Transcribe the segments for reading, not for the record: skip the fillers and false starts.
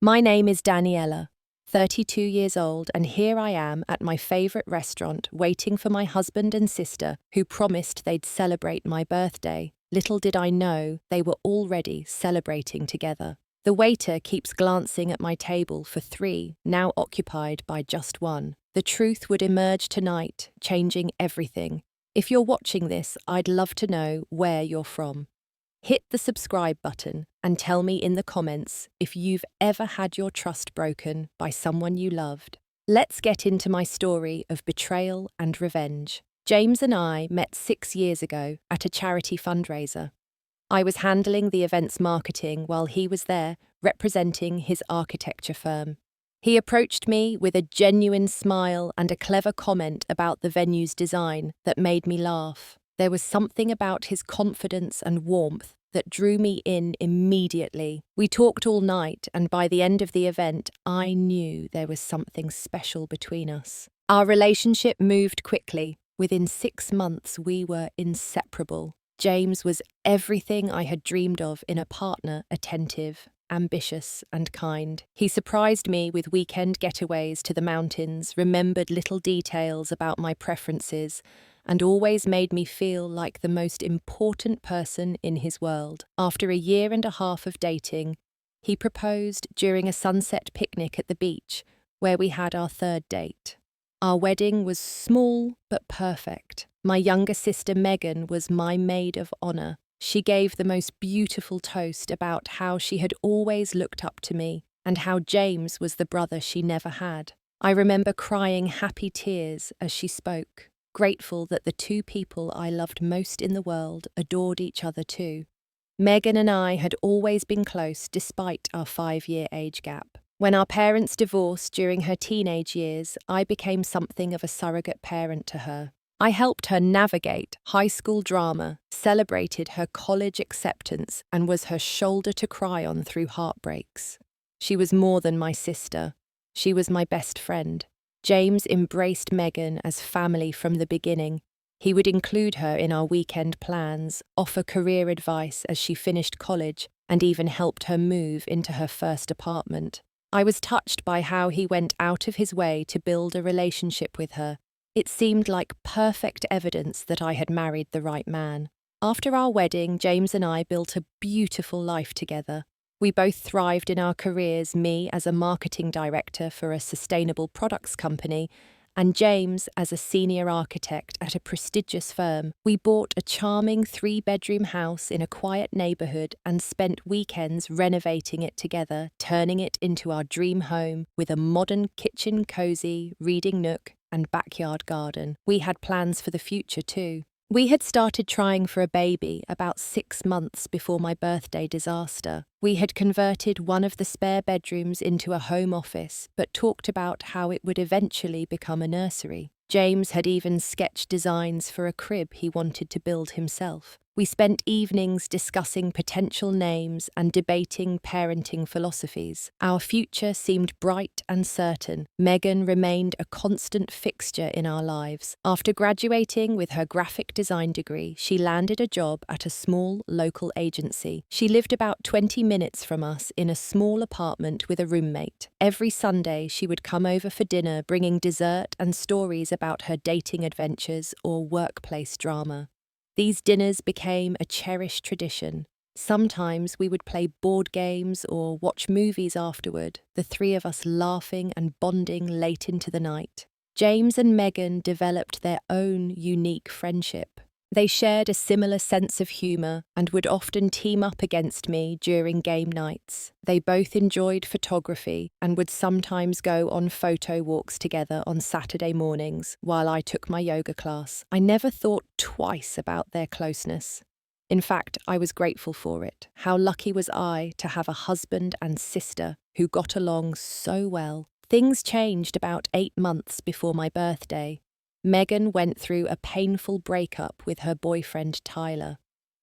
My name is Daniela, 32 years old, and here I am at my favourite restaurant waiting for my husband and sister who promised they'd celebrate my birthday. Little did I know they were already celebrating together. The waiter keeps glancing at my table for three, now occupied by just one. The truth would emerge tonight, changing everything. If you're watching this, I'd love to know where you're from. Hit the subscribe button and tell me in the comments if you've ever had your trust broken by someone you loved. Let's get into my story of betrayal and revenge. James and I met 6 years ago at a charity fundraiser. I was handling the event's marketing while he was there representing his architecture firm. He approached me with a genuine smile and a clever comment about the venue's design that made me laugh. There was something about his confidence and warmth that drew me in immediately. We talked all night, and by the end of the event, I knew there was something special between us. Our relationship moved quickly. Within 6 months, we were inseparable. James was everything I had dreamed of in a partner: attentive, ambitious, and kind. He surprised me with weekend getaways to the mountains, remembered little details about my preferences, and always made me feel like the most important person in his world. After a year and a half of dating, he proposed during a sunset picnic at the beach, where we had our third date. Our wedding was small but perfect. My younger sister Megan was my maid of honor. She gave the most beautiful toast about how she had always looked up to me and how James was the brother she never had. I remember crying happy tears as she spoke, grateful that the two people I loved most in the world adored each other too. Megan and I had always been close despite our 5-year age gap. When our parents divorced during her teenage years, I became something of a surrogate parent to her. I helped her navigate high school drama, celebrated her college acceptance, and was her shoulder to cry on through heartbreaks. She was more than my sister. She was my best friend. James embraced Megan as family from the beginning. He would include her in our weekend plans, offer career advice as she finished college, and even helped her move into her first apartment. I was touched by how he went out of his way to build a relationship with her. It seemed like perfect evidence that I had married the right man. After our wedding, James and I built a beautiful life together. We both thrived in our careers, me as a marketing director for a sustainable products company, and James as a senior architect at a prestigious firm. We bought a charming 3-bedroom house in a quiet neighborhood and spent weekends renovating it together, turning it into our dream home with a modern kitchen, cozy reading nook, and backyard garden. We had plans for the future too. We had started trying for a baby about 6 months before my birthday disaster. We had converted one of the spare bedrooms into a home office, but talked about how it would eventually become a nursery. James had even sketched designs for a crib he wanted to build himself. We spent evenings discussing potential names and debating parenting philosophies. Our future seemed bright and certain. Megan remained a constant fixture in our lives. After graduating with her graphic design degree, she landed a job at a small local agency. She lived about 20 minutes from us in a small apartment with a roommate. Every Sunday, she would come over for dinner, bringing dessert and stories about her dating adventures or workplace drama. These dinners became a cherished tradition. Sometimes we would play board games or watch movies afterward, the three of us laughing and bonding late into the night. James and Megan developed their own unique friendship. They shared a similar sense of humour and would often team up against me during game nights. They both enjoyed photography and would sometimes go on photo walks together on Saturday mornings while I took my yoga class. I never thought twice about their closeness. In fact, I was grateful for it. How lucky was I to have a husband and sister who got along so well. Things changed about 8 months before my birthday. Megan went through a painful breakup with her boyfriend Tyler.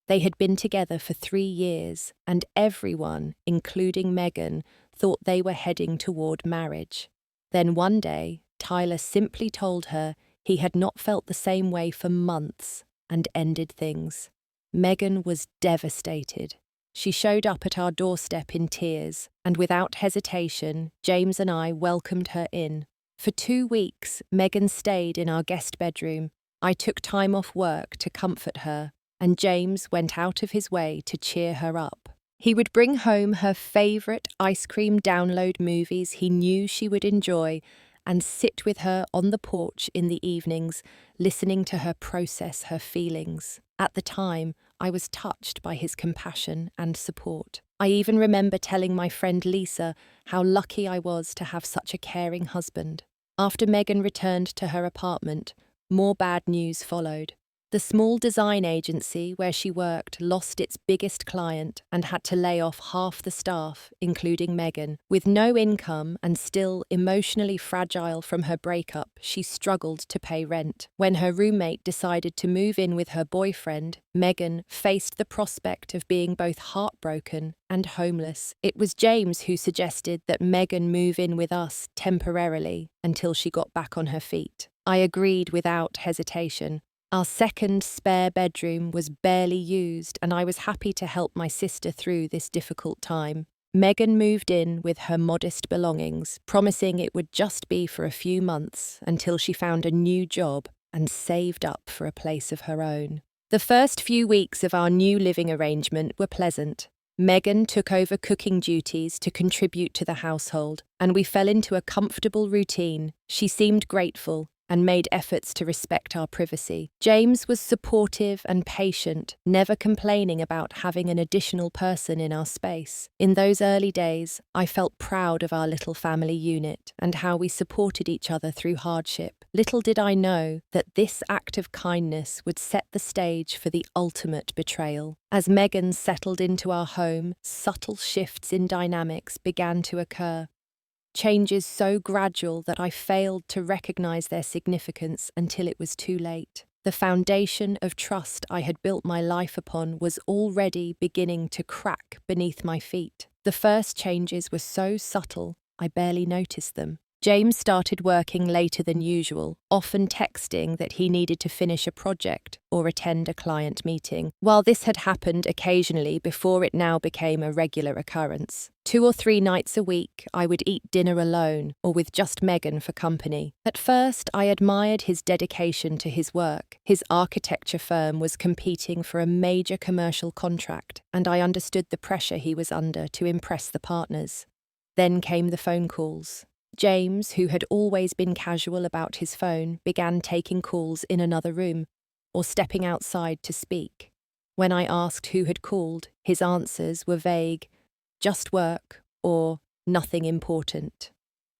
They had been together for 3 years, and everyone, including Megan, thought they were heading toward marriage. Then one day, Tyler simply told her he had not felt the same way for months and ended things. Megan was devastated. She showed up at our doorstep in tears, and without hesitation, James and I welcomed her in. For 2 weeks, Megan stayed in our guest bedroom. I took time off work to comfort her, and James went out of his way to cheer her up. He would bring home her favourite ice cream download movies he knew she would enjoy and sit with her on the porch in the evenings, listening to her process her feelings. At the time, I was touched by his compassion and support. I even remember telling my friend Lisa how lucky I was to have such a caring husband. After Megan returned to her apartment, more bad news followed. The small design agency where she worked lost its biggest client and had to lay off half the staff, including Megan. With no income and still emotionally fragile from her breakup, she struggled to pay rent. When her roommate decided to move in with her boyfriend, Megan faced the prospect of being both heartbroken and homeless. It was James who suggested that Megan move in with us temporarily until she got back on her feet. I agreed without hesitation. Our second spare bedroom was barely used, and I was happy to help my sister through this difficult time. Megan moved in with her modest belongings, promising it would just be for a few months until she found a new job and saved up for a place of her own. The first few weeks of our new living arrangement were pleasant. Megan took over cooking duties to contribute to the household, and we fell into a comfortable routine. She seemed grateful and made efforts to respect our privacy. James was supportive and patient, never complaining about having an additional person in our space. In those early days, I felt proud of our little family unit and how we supported each other through hardship. Little did I know that this act of kindness would set the stage for the ultimate betrayal. As Megan settled into our home, subtle shifts in dynamics began to occur. Changes so gradual that I failed to recognize their significance until it was too late. The foundation of trust I had built my life upon was already beginning to crack beneath my feet. The first changes were so subtle, I barely noticed them. James started working later than usual, often texting that he needed to finish a project or attend a client meeting. While this had happened occasionally before, it now became a regular occurrence. 2 or 3 nights a week, I would eat dinner alone or with just Megan for company. At first, I admired his dedication to his work. His architecture firm was competing for a major commercial contract, and I understood the pressure he was under to impress the partners. Then came the phone calls. James, who had always been casual about his phone, began taking calls in another room or stepping outside to speak. When I asked who had called, his answers were vague, just work or nothing important.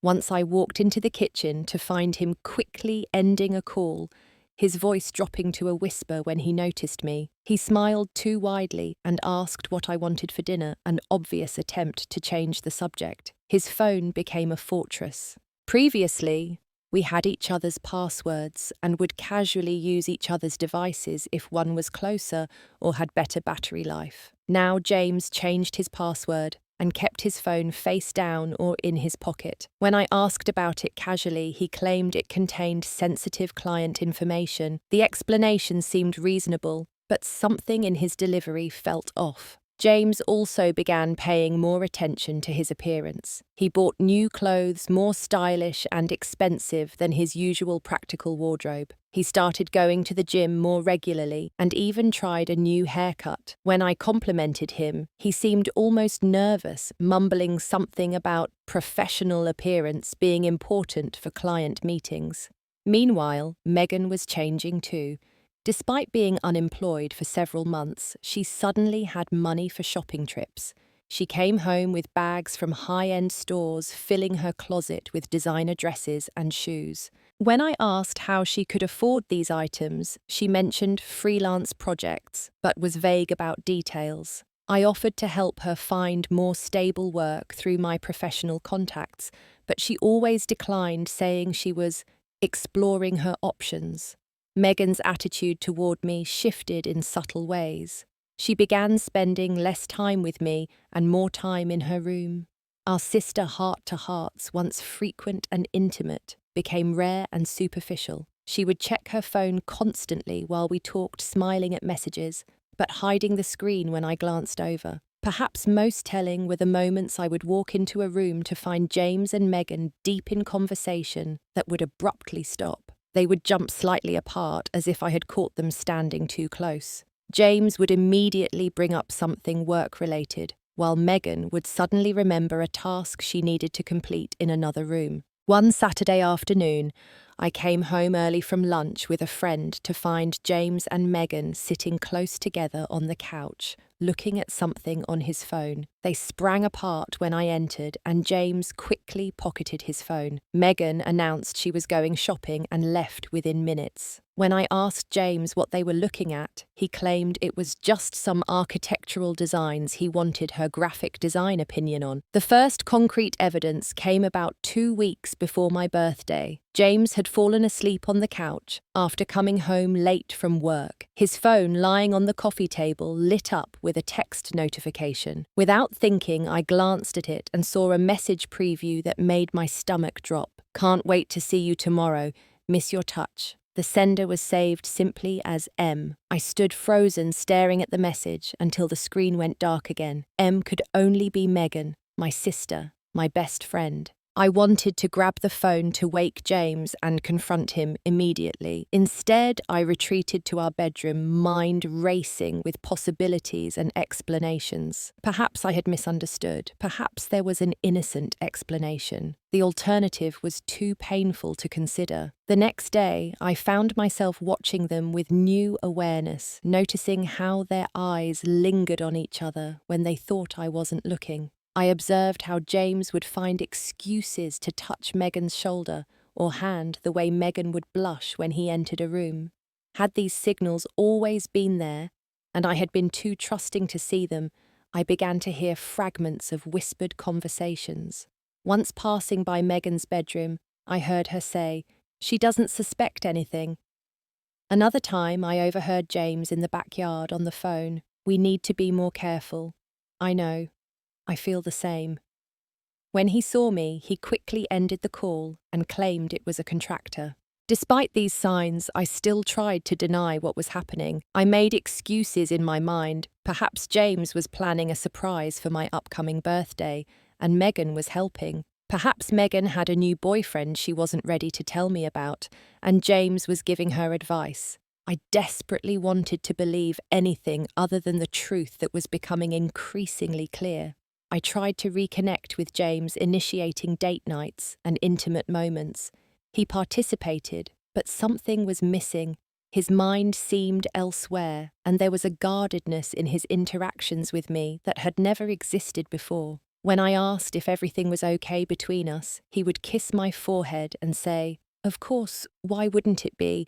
Once I walked into the kitchen to find him quickly ending a call, his voice dropping to a whisper when he noticed me. He smiled too widely and asked what I wanted for dinner, an obvious attempt to change the subject. His phone became a fortress. Previously, we had each other's passwords and would casually use each other's devices if one was closer or had better battery life. Now James changed his password and kept his phone face down or in his pocket. When I asked about it casually, he claimed it contained sensitive client information. The explanation seemed reasonable, but something in his delivery felt off. James also began paying more attention to his appearance. He bought new clothes, more stylish and expensive than his usual practical wardrobe. He started going to the gym more regularly and even tried a new haircut. When I complimented him, he seemed almost nervous, mumbling something about professional appearance being important for client meetings. Meanwhile, Megan was changing too. Despite being unemployed for several months, she suddenly had money for shopping trips. She came home with bags from high-end stores, filling her closet with designer dresses and shoes. When I asked how she could afford these items, she mentioned freelance projects, but was vague about details. I offered to help her find more stable work through my professional contacts, but she always declined, saying she was exploring her options. Megan's attitude toward me shifted in subtle ways. She began spending less time with me and more time in her room. Our sister heart-to-hearts, once frequent and intimate, became rare and superficial. She would check her phone constantly while we talked, smiling at messages, but hiding the screen when I glanced over. Perhaps most telling were the moments I would walk into a room to find James and Megan deep in conversation that would abruptly stop. They would jump slightly apart as if I had caught them standing too close. James would immediately bring up something work-related, while Megan would suddenly remember a task she needed to complete in another room. One Saturday afternoon, I came home early from lunch with a friend to find James and Megan sitting close together on the couch, looking at something on his phone. They sprang apart when I entered, and James quickly pocketed his phone. Megan announced she was going shopping and left within minutes. When I asked James what they were looking at, he claimed it was just some architectural designs he wanted her graphic design opinion on. The first concrete evidence came about 2 weeks before my birthday. James had fallen asleep on the couch after coming home late from work. His phone lying on the coffee table lit up with a text notification. Without thinking, I glanced at it and saw a message preview that made my stomach drop. "Can't wait to see you tomorrow. Miss your touch." The sender was saved simply as M. I stood frozen, staring at the message until the screen went dark again. M could only be Megan, my sister, my best friend. I wanted to grab the phone to wake James and confront him immediately. Instead, I retreated to our bedroom, mind racing with possibilities and explanations. Perhaps I had misunderstood. Perhaps there was an innocent explanation. The alternative was too painful to consider. The next day, I found myself watching them with new awareness, noticing how their eyes lingered on each other when they thought I wasn't looking. I observed how James would find excuses to touch Megan's shoulder or hand the way Megan would blush when he entered a room. Had these signals always been there, and I had been too trusting to see them, I began to hear fragments of whispered conversations. Once passing by Megan's bedroom, I heard her say, "She doesn't suspect anything." Another time, I overheard James in the backyard on the phone. "We need to be more careful." I know. I feel the same. When he saw me, he quickly ended the call and claimed it was a contractor. Despite these signs, I still tried to deny what was happening. I made excuses in my mind. Perhaps James was planning a surprise for my upcoming birthday, and Megan was helping. Perhaps Megan had a new boyfriend she wasn't ready to tell me about, and James was giving her advice. I desperately wanted to believe anything other than the truth that was becoming increasingly clear. I tried to reconnect with James, initiating date nights and intimate moments. He participated, but something was missing. His mind seemed elsewhere, and there was a guardedness in his interactions with me that had never existed before. When I asked if everything was okay between us, he would kiss my forehead and say, "Of course, why wouldn't it be?"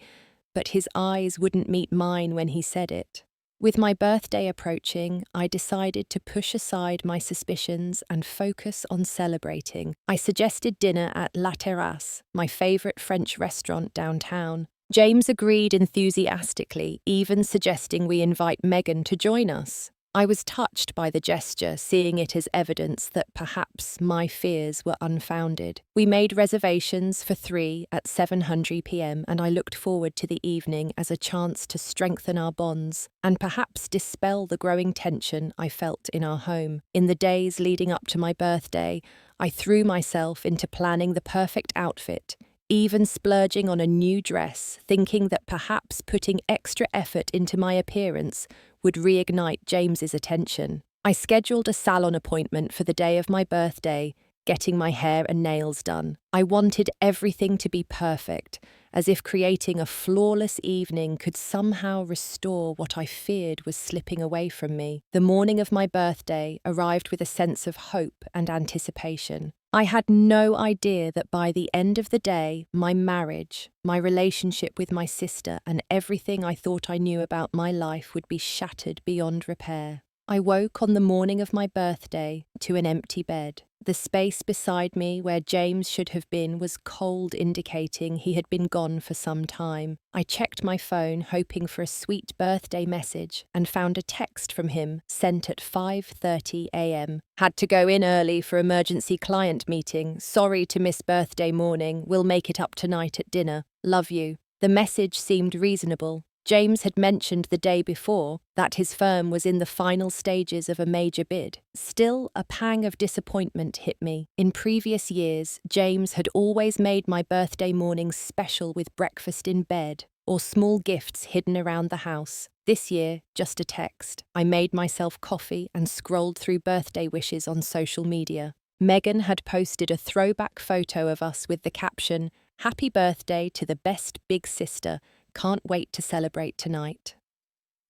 But his eyes wouldn't meet mine when he said it. With my birthday approaching, I decided to push aside my suspicions and focus on celebrating. I suggested dinner at La Terrasse, my favourite French restaurant downtown. James agreed enthusiastically, even suggesting we invite Megan to join us. I was touched by the gesture, seeing it as evidence that perhaps my fears were unfounded. We made reservations for 3 at 7:00 p.m. and I looked forward to the evening as a chance to strengthen our bonds and perhaps dispel the growing tension I felt in our home. In the days leading up to my birthday, I threw myself into planning the perfect outfit, even splurging on a new dress, thinking that perhaps putting extra effort into my appearance would reignite James's attention. I scheduled a salon appointment for the day of my birthday, getting my hair and nails done. I wanted everything to be perfect, as if creating a flawless evening could somehow restore what I feared was slipping away from me. The morning of my birthday arrived with a sense of hope and anticipation. I had no idea that by the end of the day, my marriage, my relationship with my sister, and everything I thought I knew about my life would be shattered beyond repair. I woke on the morning of my birthday to an empty bed. The space beside me where James should have been was cold, indicating he had been gone for some time. I checked my phone, hoping for a sweet birthday message, and found a text from him sent at 5:30 a.m. "Had to go in early for emergency client meeting. Sorry to miss birthday morning. We'll make it up tonight at dinner. Love you." The message seemed reasonable, James had mentioned the day before that his firm was in the final stages of a major bid. Still, a pang of disappointment hit me. In previous years, James had always made my birthday mornings special with breakfast in bed or small gifts hidden around the house. This year, just a text. I made myself coffee and scrolled through birthday wishes on social media. Megan had posted a throwback photo of us with the caption, "Happy birthday to the best big sister. Can't wait to celebrate tonight."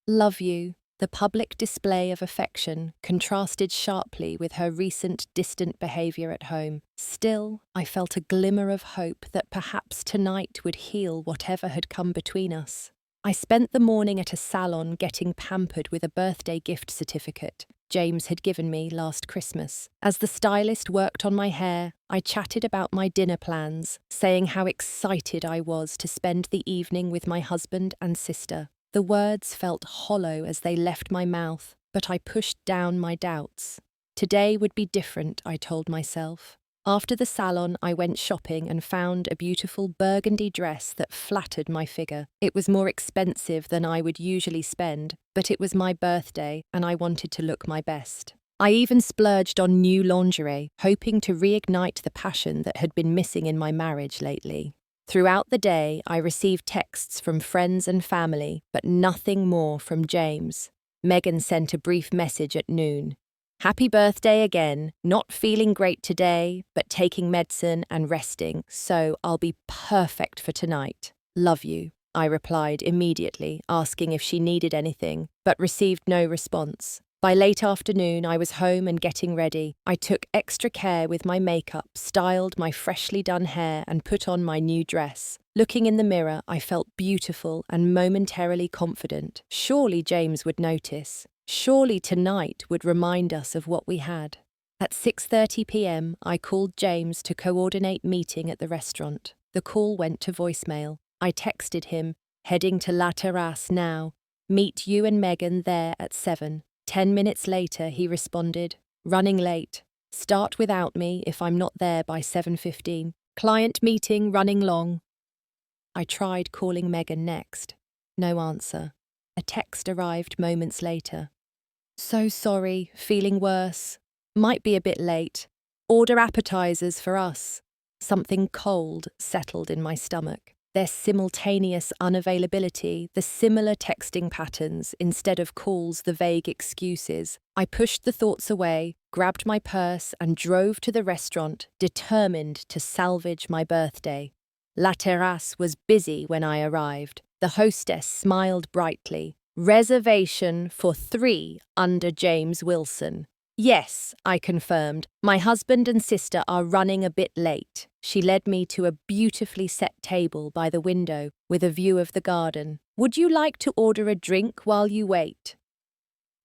Love you. The public display of affection contrasted sharply with her recent distant behaviour at home. Still, I felt a glimmer of hope that perhaps tonight would heal whatever had come between us. I spent the morning at a salon getting pampered with a birthday gift certificate James had given me last Christmas. As the stylist worked on my hair, I chatted about my dinner plans, saying how excited I was to spend the evening with my husband and sister. The words felt hollow as they left my mouth, but I pushed down my doubts. Today would be different, I told myself. After the salon, I went shopping and found a beautiful burgundy dress that flattered my figure. It was more expensive than I would usually spend, but it was my birthday and I wanted to look my best. I even splurged on new lingerie, hoping to reignite the passion that had been missing in my marriage lately. Throughout the day, I received texts from friends and family, but nothing more from James. Megan sent a brief message at noon. "Happy birthday again. Not feeling great today, but taking medicine and resting, so I'll be perfect for tonight. Love you," I replied immediately, asking if she needed anything, but received no response. By late afternoon, I was home and getting ready. I took extra care with my makeup, styled my freshly done hair, and put on my new dress. Looking in the mirror, I felt beautiful and momentarily confident. Surely James would notice. Surely tonight would remind us of what we had. At 6:30 p.m, I called James to coordinate meeting at the restaurant. The call went to voicemail. I texted him, "Heading to La Terrasse now. Meet you and Megan there at 7. 10 minutes later, he responded, "Running late. Start without me if I'm not there by 7:15. Client meeting running long." I tried calling Megan next. No answer. A text arrived moments later. "So sorry, feeling worse. Might be a bit late. Order appetizers for us." Something cold settled in my stomach. Their simultaneous unavailability, the similar texting patterns instead of calls, the vague excuses. I pushed the thoughts away, grabbed my purse, and drove to the restaurant, determined to salvage my birthday. La Terrasse was busy when I arrived. The hostess smiled brightly. "Reservation for 3 under James Wilson." "Yes," I confirmed. "My husband and sister are running a bit late." She led me to a beautifully set table by the window with a view of the garden. "Would you like to order a drink while you wait?"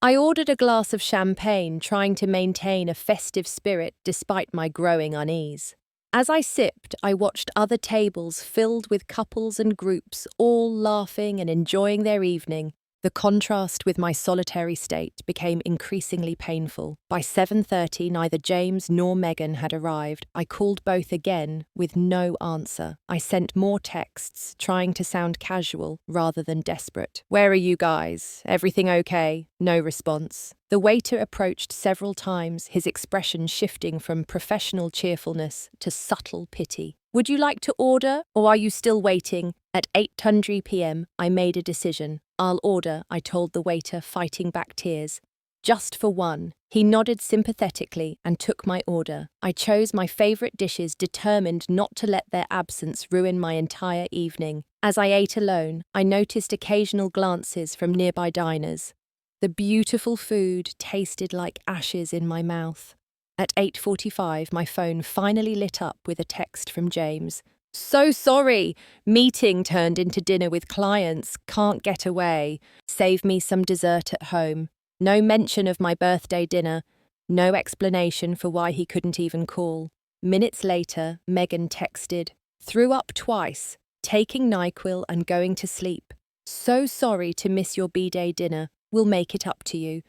I ordered a glass of champagne, trying to maintain a festive spirit despite my growing unease. As I sipped, I watched other tables filled with couples and groups, all laughing and enjoying their evening. The contrast with my solitary state became increasingly painful. By 7:30, neither James nor Megan had arrived. I called both again, with no answer. I sent more texts, trying to sound casual rather than desperate. "Where are you guys? Everything okay?" No response. The waiter approached several times, his expression shifting from professional cheerfulness to subtle pity. "Would you like to order, or are you still waiting?" At 8:20 p.m, I made a decision. "I'll order," I told the waiter, fighting back tears. "Just for one." He nodded sympathetically and took my order. I chose my favourite dishes, determined not to let their absence ruin my entire evening. As I ate alone, I noticed occasional glances from nearby diners. The beautiful food tasted like ashes in my mouth. At 8:45, my phone finally lit up with a text from James. "So sorry. Meeting turned into dinner with clients. Can't get away. Save me some dessert at home." No mention of my birthday dinner. No explanation for why he couldn't even call. Minutes later, Megan texted, "Threw up twice. Taking NyQuil and going to sleep. So sorry to miss your B-Day dinner. We'll make it up to you."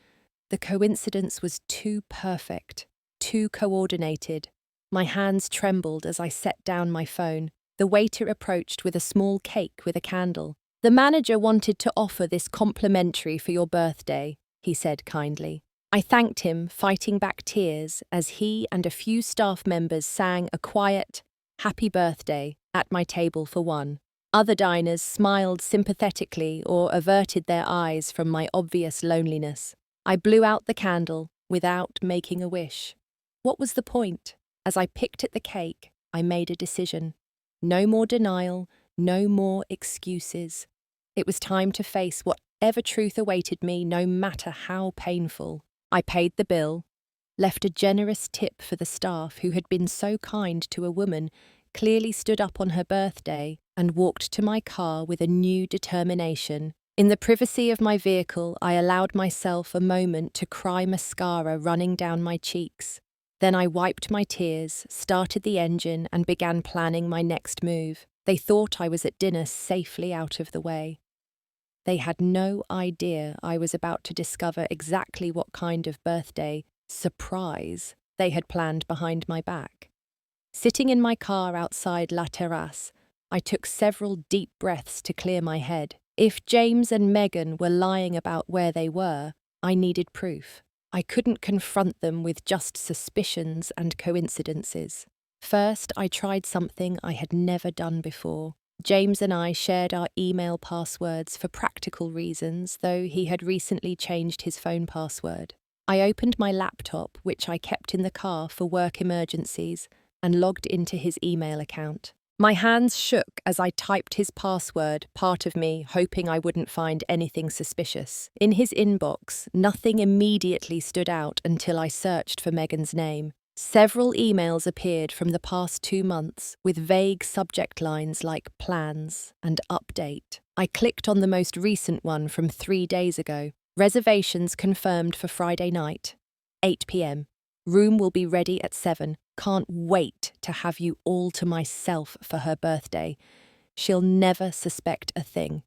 The coincidence was too perfect, too coordinated. My hands trembled as I set down my phone. The waiter approached with a small cake with a candle. "The manager wanted to offer this complimentary for your birthday," he said kindly. I thanked him, fighting back tears, as he and a few staff members sang a quiet, "Happy Birthday" at my table for one. Other diners smiled sympathetically or averted their eyes from my obvious loneliness. I blew out the candle without making a wish. What was the point? As I picked at the cake, I made a decision. No more denial, no more excuses. It was time to face whatever truth awaited me, no matter how painful. I paid the bill, left a generous tip for the staff who had been so kind to a woman clearly stood up on her birthday, and walked to my car with a new determination. In the privacy of my vehicle, I allowed myself a moment to cry mascara running down my cheeks. Then I wiped my tears, started the engine, and began planning my next move. They thought I was at dinner safely out of the way. They had no idea I was about to discover exactly what kind of birthday surprise they had planned behind my back. Sitting in my car outside La Terrasse, I took several deep breaths to clear my head. If James and Megan were lying about where they were, I needed proof. I couldn't confront them with just suspicions and coincidences. First, I tried something I had never done before. James and I shared our email passwords for practical reasons, though he had recently changed his phone password. I opened my laptop, which I kept in the car for work emergencies, and logged into his email account. My hands shook as I typed his password, part of me hoping I wouldn't find anything suspicious. In his inbox, nothing immediately stood out until I searched for Megan's name. Several emails appeared from the past 2 months with vague subject lines like plans and update. I clicked on the most recent one from 3 days ago. Reservations confirmed for Friday night, 8 p.m. Room will be ready at 7. Can't wait to have you all to myself for her birthday. She'll never suspect a thing.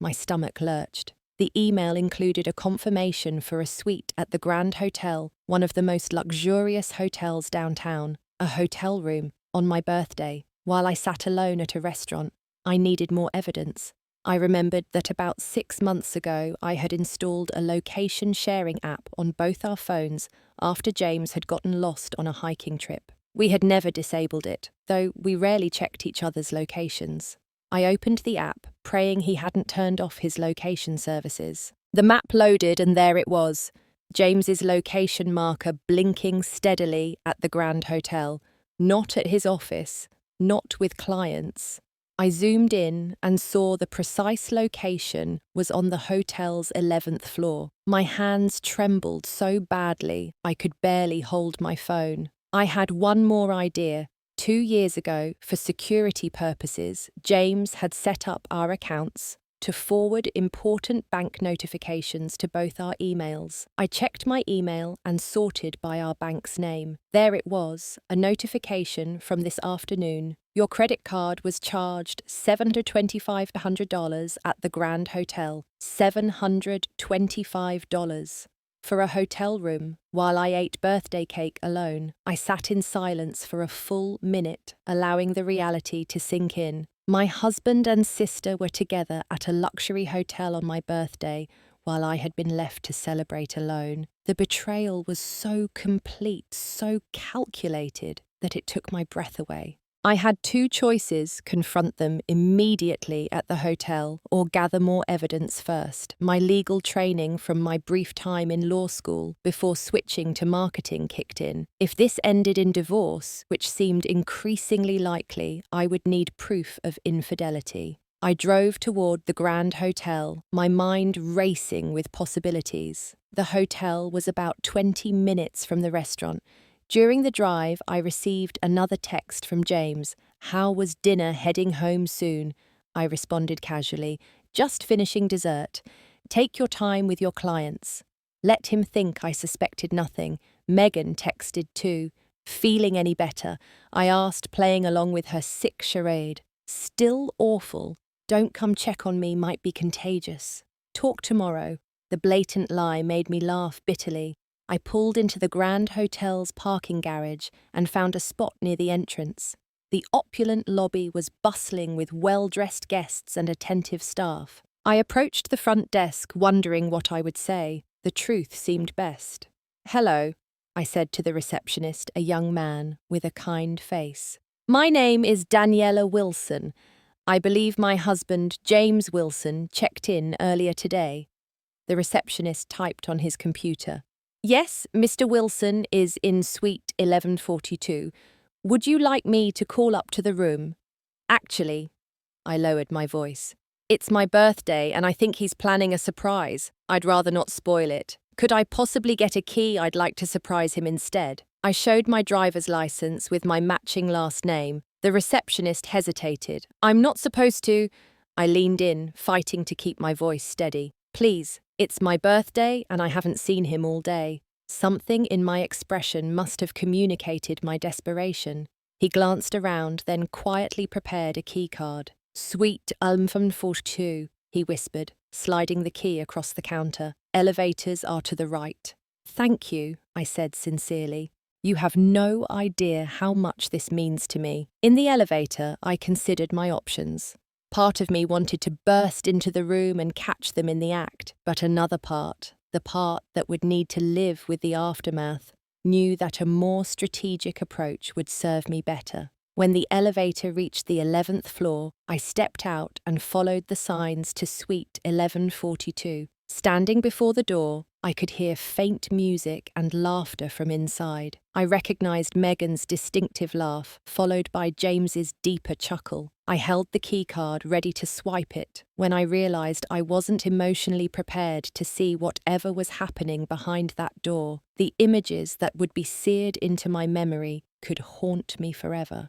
My stomach lurched. The email included a confirmation for a suite at the Grand Hotel, one of the most luxurious hotels downtown, a hotel room, on my birthday. While I sat alone at a restaurant, I needed more evidence. I remembered that about 6 months ago I had installed a location sharing app on both our phones after James had gotten lost on a hiking trip. We had never disabled it, though we rarely checked each other's locations. I opened the app, praying he hadn't turned off his location services. The map loaded and there it was, James's location marker blinking steadily at the Grand Hotel, not at his office, not with clients. I zoomed in and saw the precise location was on the hotel's 11th floor. My hands trembled so badly I could barely hold my phone. I had one more idea. 2 years ago, for security purposes, James had set up our accounts to forward important bank notifications to both our emails. I checked my email and sorted by our bank's name. There it was, a notification from this afternoon. Your credit card was charged $725 at the Grand Hotel. $725 for a hotel room. While I ate birthday cake alone, I sat in silence for a full minute, allowing the reality to sink in. My husband and sister were together at a luxury hotel on my birthday, while I had been left to celebrate alone. The betrayal was so complete, so calculated, that it took my breath away. I had 2 choices: confront them immediately at the hotel or gather more evidence first. My legal training from my brief time in law school before switching to marketing kicked in. If this ended in divorce, which seemed increasingly likely, I would need proof of infidelity. I drove toward the Grand Hotel, my mind racing with possibilities. The hotel was about 20 minutes from the restaurant. During the drive, I received another text from James. How was dinner? Heading home soon? I responded casually. Just finishing dessert. Take your time with your clients. Let him think I suspected nothing. Megan texted too. Feeling any better? I asked, playing along with her sick charade. Still awful. Don't come check on me, might be contagious. Talk tomorrow. The blatant lie made me laugh bitterly. I pulled into the Grand Hotel's parking garage and found a spot near the entrance. The opulent lobby was bustling with well-dressed guests and attentive staff. I approached the front desk, wondering what I would say. The truth seemed best. "Hello," I said to the receptionist, a young man with a kind face. "My name is Daniela Wilson. I believe my husband, James Wilson, checked in earlier today." The receptionist typed on his computer. "Yes, Mr. Wilson is in suite 1142. Would you like me to call up to the room?" "Actually," I lowered my voice, "it's my birthday and I think he's planning a surprise. I'd rather not spoil it. Could I possibly get a key? I'd like to surprise him instead." I showed my driver's license with my matching last name. The receptionist hesitated. "I'm not supposed to—" I leaned in, fighting to keep my voice steady. "Please, it's my birthday and I haven't seen him all day." Something in my expression must have communicated my desperation. He glanced around, then quietly prepared a key card. "Suite 1142, he whispered, sliding the key across the counter. "Elevators are to the right." "Thank you," I said sincerely. "You have no idea how much this means to me." In the elevator, I considered my options. Part of me wanted to burst into the room and catch them in the act, but another part, the part that would need to live with the aftermath, knew that a more strategic approach would serve me better. When the elevator reached the 11th floor, I stepped out and followed the signs to suite 1142. Standing before the door, I could hear faint music and laughter from inside. I recognized Megan's distinctive laugh, followed by James's deeper chuckle. I held the keycard ready to swipe it when I realized I wasn't emotionally prepared to see whatever was happening behind that door. The images that would be seared into my memory could haunt me forever.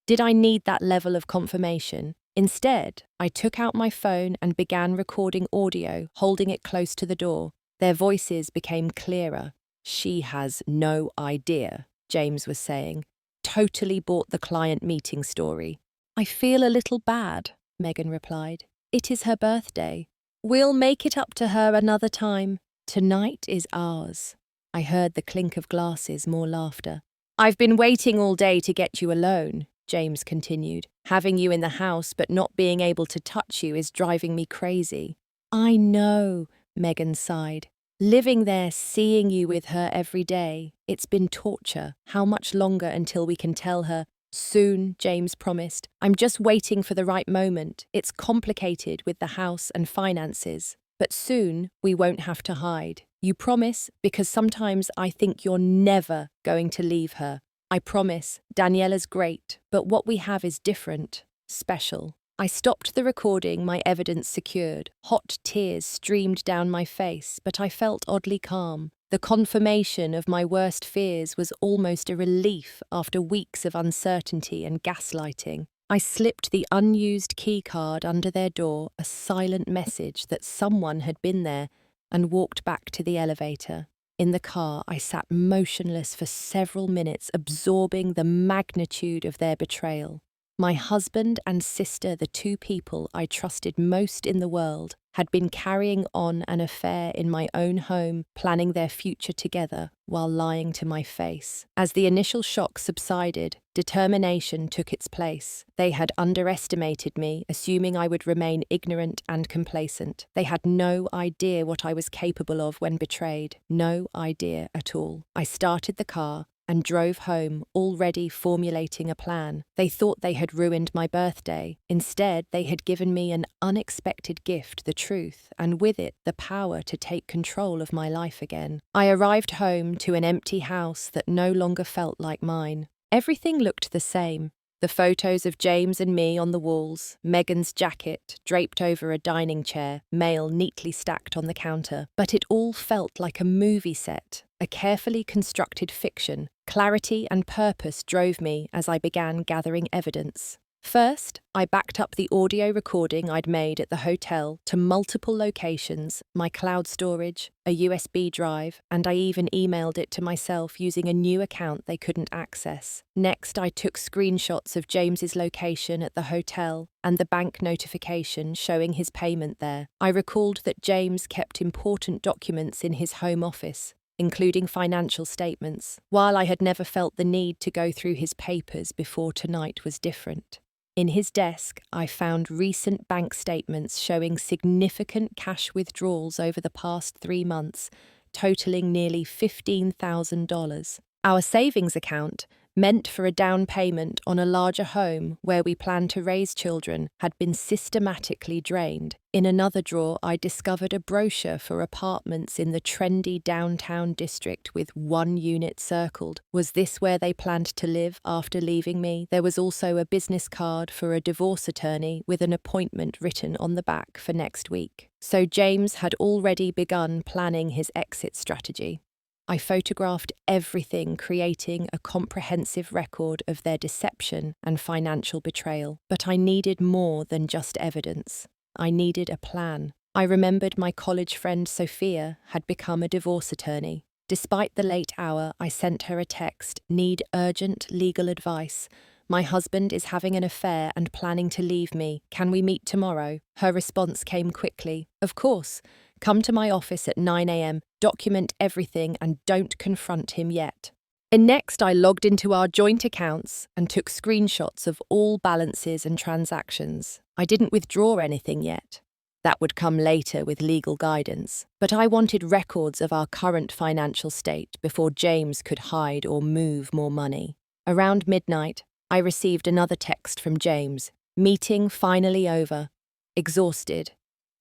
Did I need that level of confirmation? Instead, I took out my phone and began recording audio, holding it close to the door. Their voices became clearer. "She has no idea," James was saying. "Totally bought the client meeting story." "I feel a little bad," Megan replied. "It is her birthday. We'll make it up to her another time. Tonight is ours." I heard the clink of glasses, more laughter. "I've been waiting all day to get you alone," James continued. "Having you in the house but not being able to touch you is driving me crazy." "I know," Megan sighed. "Living there, seeing you with her every day. It's been torture. How much longer until we can tell her?" "Soon," James promised. "I'm just waiting for the right moment. It's complicated with the house and finances. But soon, we won't have to hide. You promise? Because sometimes I think you're never going to leave her." "I promise. Daniela's great, but what we have is different. Special." I stopped the recording, my evidence secured. Hot tears streamed down my face, but I felt oddly calm. The confirmation of my worst fears was almost a relief after weeks of uncertainty and gaslighting. I slipped the unused key card under their door, a silent message that someone had been there, and walked back to the elevator. In the car, I sat motionless for several minutes, absorbing the magnitude of their betrayal. My husband and sister, the two people I trusted most in the world, had been carrying on an affair in my own home, planning their future together while lying to my face. As the initial shock subsided, determination took its place. They had underestimated me, assuming I would remain ignorant and complacent. They had no idea what I was capable of when betrayed. No idea at all. I started the car and drove home, already formulating a plan. They thought they had ruined my birthday. Instead, they had given me an unexpected gift, the truth, and with it, the power to take control of my life again. I arrived home to an empty house that no longer felt like mine. Everything looked the same. The photos of James and me on the walls, Megan's jacket draped over a dining chair, mail neatly stacked on the counter. But it all felt like a movie set, a carefully constructed fiction. Clarity and purpose drove me as I began gathering evidence. First, I backed up the audio recording I'd made at the hotel to multiple locations, my cloud storage, a USB drive, and I even emailed it to myself using a new account they couldn't access. Next, I took screenshots of James's location at the hotel and the bank notification showing his payment there. I recalled that James kept important documents in his home office, including financial statements. While I had never felt the need to go through his papers before, tonight was different. In his desk, I found recent bank statements showing significant cash withdrawals over the past 3 months, totaling nearly $15,000. Our savings account, meant for a down payment on a larger home where we plan to raise children, had been systematically drained. In another drawer, I discovered a brochure for apartments in the trendy downtown district with 1 unit circled. Was this where they planned to live after leaving me? There was also a business card for a divorce attorney with an appointment written on the back for next week. So James had already begun planning his exit strategy. I photographed everything, creating a comprehensive record of their deception and financial betrayal. But I needed more than just evidence. I needed a plan. I remembered my college friend Sophia had become a divorce attorney. Despite the late hour, I sent her a text, "Need urgent legal advice. My husband is having an affair and planning to leave me. Can we meet tomorrow?" Her response came quickly. "Of course. Come to my office at 9 a.m., document everything, and don't confront him yet." And next, I logged into our joint accounts and took screenshots of all balances and transactions. I didn't withdraw anything yet. That would come later with legal guidance. But I wanted records of our current financial state before James could hide or move more money. Around midnight, I received another text from James. "Meeting finally over. Exhausted.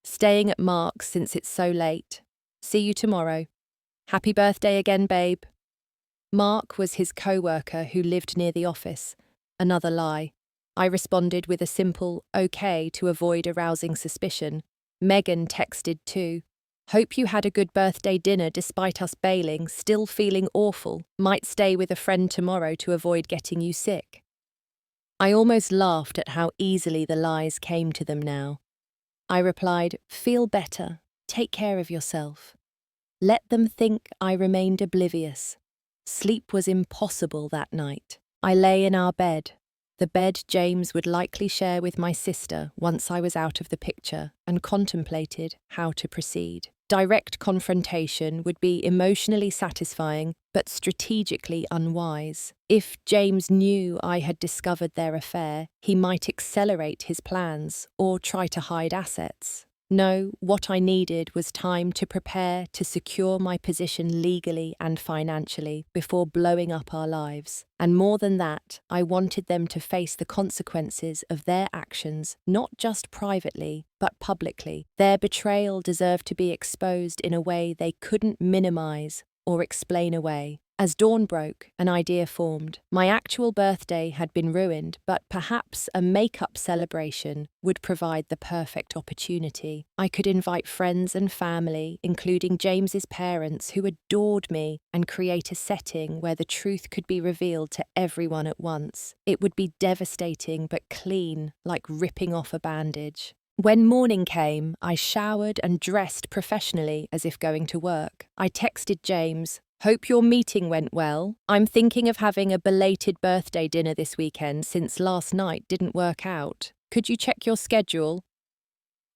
Staying at Mark's since it's so late. See you tomorrow. Happy birthday again, babe." Mark was his co-worker who lived near the office. Another lie. I responded with a simple "okay" to avoid arousing suspicion. Megan texted too. "Hope you had a good birthday dinner despite us bailing, still feeling awful. Might stay with a friend tomorrow to avoid getting you sick." I almost laughed at how easily the lies came to them now. I replied, "Feel better. Take care of yourself." Let them think I remained oblivious. Sleep was impossible that night. I lay in our bed, the bed James would likely share with my sister once I was out of the picture, and contemplated how to proceed. Direct confrontation would be emotionally satisfying, but strategically unwise. If James knew I had discovered their affair, he might accelerate his plans or try to hide assets. No, what I needed was time to prepare to secure my position legally and financially before blowing up our lives. And more than that, I wanted them to face the consequences of their actions, not just privately, but publicly. Their betrayal deserved to be exposed in a way they couldn't minimize or explain away. As dawn broke, an idea formed. My actual birthday had been ruined, but perhaps a make-up celebration would provide the perfect opportunity. I could invite friends and family, including James's parents, who adored me, and create a setting where the truth could be revealed to everyone at once. It would be devastating but clean, like ripping off a bandage. When morning came, I showered and dressed professionally as if going to work. I texted James, "Hope your meeting went well. I'm thinking of having a belated birthday dinner this weekend since last night didn't work out. Could you check your schedule?"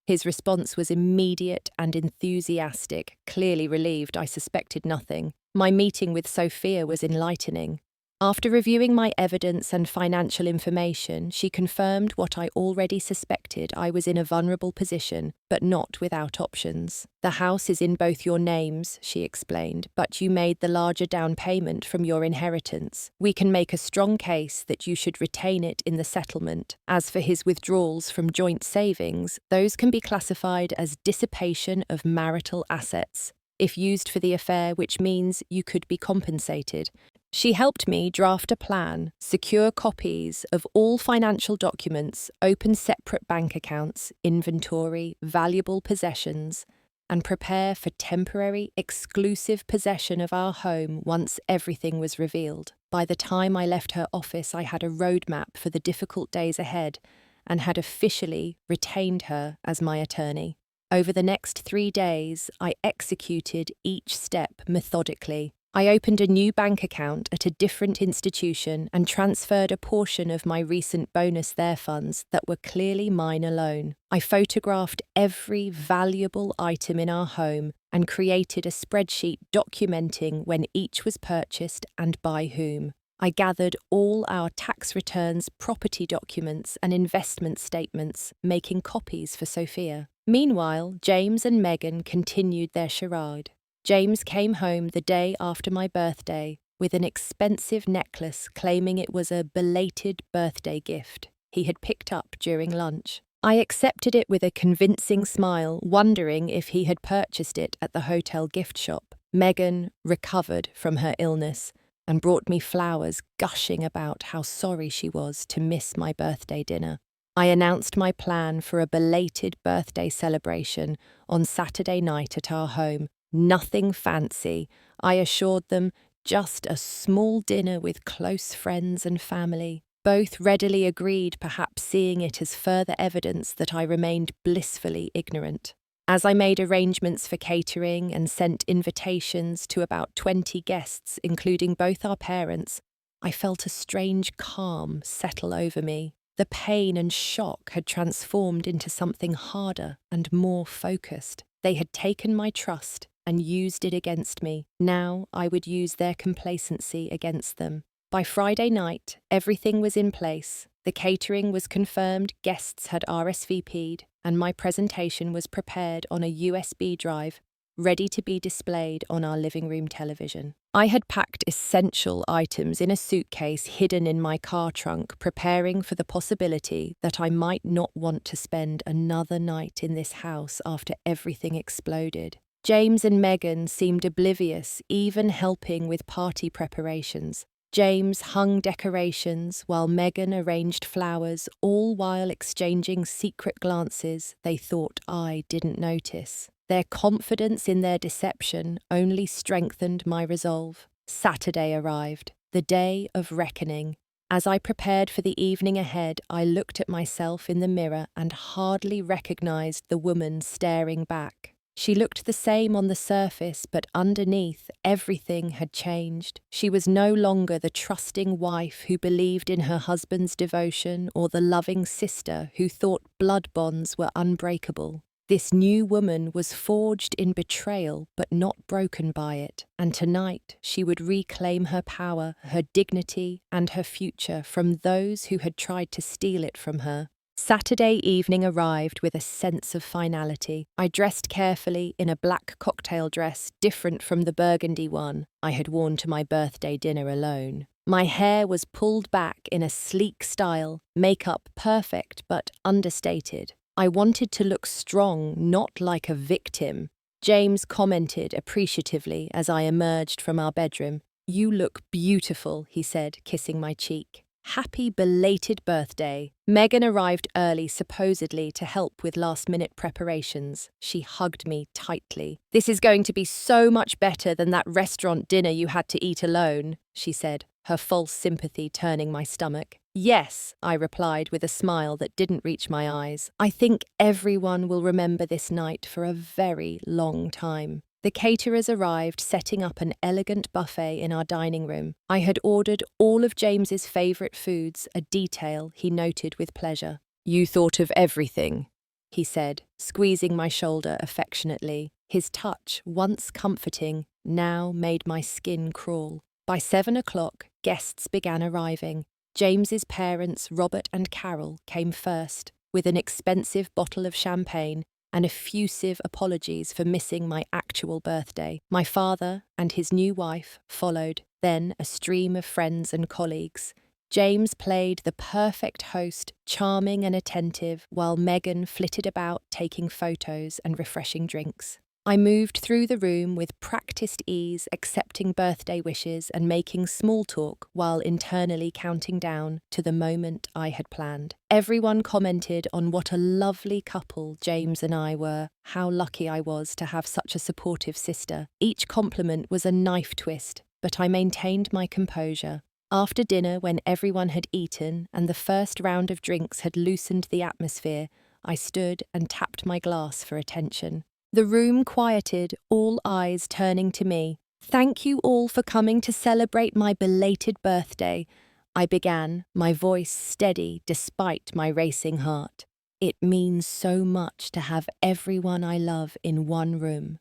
His response was immediate and enthusiastic, clearly relieved I suspected nothing. My meeting with Sophia was enlightening. After reviewing my evidence and financial information, she confirmed what I already suspected. I was in a vulnerable position, but not without options. "The house is in both your names," she explained, "but you made the larger down payment from your inheritance. We can make a strong case that you should retain it in the settlement. As for his withdrawals from joint savings, those can be classified as dissipation of marital assets, if used for the affair, which means you could be compensated." She helped me draft a plan, secure copies of all financial documents, open separate bank accounts, inventory, valuable possessions, and prepare for temporary, exclusive possession of our home once everything was revealed. By the time I left her office, I had a roadmap for the difficult days ahead and had officially retained her as my attorney. Over the next 3 days, I executed each step methodically. I opened a new bank account at a different institution and transferred a portion of my recent bonus there funds that were clearly mine alone. I photographed every valuable item in our home, and created a spreadsheet documenting when each was purchased and by whom. I gathered all our tax returns, property documents, and investment statements, making copies for Sophia. Meanwhile, James and Megan continued their charade. James came home the day after my birthday with an expensive necklace claiming it was a belated birthday gift he had picked up during lunch. I accepted it with a convincing smile, wondering if he had purchased it at the hotel gift shop. Megan recovered from her illness and brought me flowers, gushing about how sorry she was to miss my birthday dinner. I announced my plan for a belated birthday celebration on Saturday night at our home. Nothing fancy, I assured them, just a small dinner with close friends and family. Both readily agreed, perhaps seeing it as further evidence that I remained blissfully ignorant. As I made arrangements for catering and sent invitations to about 20 guests, including both our parents, I felt a strange calm settle over me. The pain and shock had transformed into something harder and more focused. They had taken my trust and used it against me. Now I would use their complacency against them. By Friday night, everything was in place. The catering was confirmed, guests had RSVP'd, and my presentation was prepared on a USB drive, ready to be displayed on our living room television. I had packed essential items in a suitcase hidden in my car trunk, preparing for the possibility that I might not want to spend another night in this house after everything exploded. James and Megan seemed oblivious, even helping with party preparations. James hung decorations while Megan arranged flowers, all while exchanging secret glances they thought I didn't notice. Their confidence in their deception only strengthened my resolve. Saturday arrived, the day of reckoning. As I prepared for the evening ahead, I looked at myself in the mirror and hardly recognized the woman staring back. She looked the same on the surface, but underneath, everything had changed. She was no longer the trusting wife who believed in her husband's devotion or the loving sister who thought blood bonds were unbreakable. This new woman was forged in betrayal, but not broken by it, and tonight she would reclaim her power, her dignity, and her future from those who had tried to steal it from her. Saturday evening arrived with a sense of finality. I dressed carefully in a black cocktail dress different from the burgundy one I had worn to my birthday dinner alone. My hair was pulled back in a sleek style, makeup perfect but understated. I wanted to look strong, not like a victim. James commented appreciatively as I emerged from our bedroom. "You look beautiful," he said, kissing my cheek. "Happy belated birthday." Megan arrived early, supposedly to help with last-minute preparations. She hugged me tightly. "This is going to be so much better than that restaurant dinner you had to eat alone," she said, her false sympathy turning my stomach. "Yes," I replied with a smile that didn't reach my eyes. "I think everyone will remember this night for a very long time." The caterers arrived, setting up an elegant buffet in our dining room. I had ordered all of James's favourite foods, a detail he noted with pleasure. "You thought of everything," he said, squeezing my shoulder affectionately. His touch, once comforting, now made my skin crawl. By 7 o'clock, guests began arriving. James's parents, Robert and Carol, came first, with an expensive bottle of champagne and effusive apologies for missing my actual birthday. My father and his new wife followed, then a stream of friends and colleagues. James played the perfect host, charming and attentive, while Megan flitted about taking photos and refreshing drinks. I moved through the room with practiced ease, accepting birthday wishes and making small talk while internally counting down to the moment I had planned. Everyone commented on what a lovely couple James and I were, how lucky I was to have such a supportive sister. Each compliment was a knife twist, but I maintained my composure. After dinner, when everyone had eaten and the first round of drinks had loosened the atmosphere, I stood and tapped my glass for attention. The room quieted, all eyes turning to me. "Thank you all for coming to celebrate my belated birthday," I began, my voice steady despite my racing heart. "It means so much to have everyone I love in one room."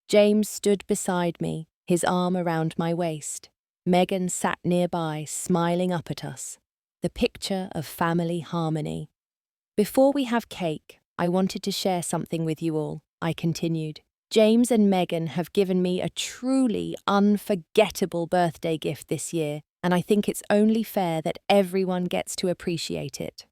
James stood beside me, his arm around my waist. Megan sat nearby, smiling up at us. The picture of family harmony. Before we have cake, I wanted to share something with you all, I continued. James and Megan have given me a truly unforgettable birthday gift this year, and I think it's only fair that everyone gets to appreciate it.